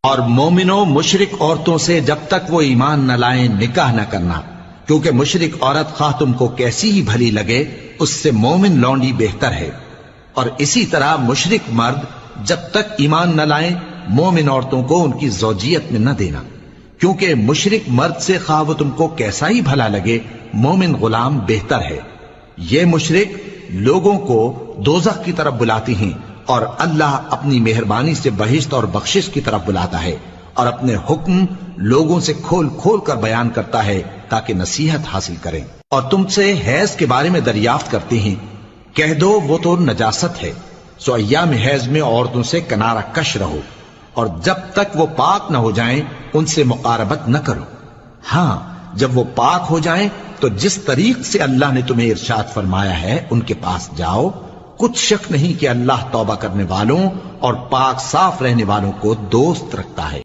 اور مومنوں مشرک عورتوں سے جب تک وہ ایمان نہ لائیں نکاح نہ کرنا، کیونکہ مشرک عورت خواہ تم کو کیسی ہی بھلی لگے اس سے مومن لونڈی بہتر ہے۔ اور اسی طرح مشرک مرد جب تک ایمان نہ لائیں مومن عورتوں کو ان کی زوجیت میں نہ دینا، کیونکہ مشرک مرد سے خواہ وہ تم کو کیسا ہی بھلا لگے مومن غلام بہتر ہے۔ یہ مشرک لوگوں کو دوزخ کی طرف بلاتی ہیں، اور اللہ اپنی مہربانی سے بہشت اور بخشش کی طرف بلاتا ہے، اور اپنے حکم لوگوں سے کھول کھول کر بیان کرتا ہے تاکہ نصیحت حاصل کریں۔ اور تم سے حیض کے بارے میں دریافت کرتے ہیں، کہہ دو وہ تو نجاست ہے، سو ایام حیض میں عورتوں سے کنارہ کش رہو، اور جب تک وہ پاک نہ ہو جائیں ان سے مقاربت نہ کرو۔ ہاں جب وہ پاک ہو جائیں تو جس طریق سے اللہ نے تمہیں ارشاد فرمایا ہے ان کے پاس جاؤ، کچھ شک نہیں کہ اللہ توبہ کرنے والوں اور پاک صاف رہنے والوں کو دوست رکھتا ہے۔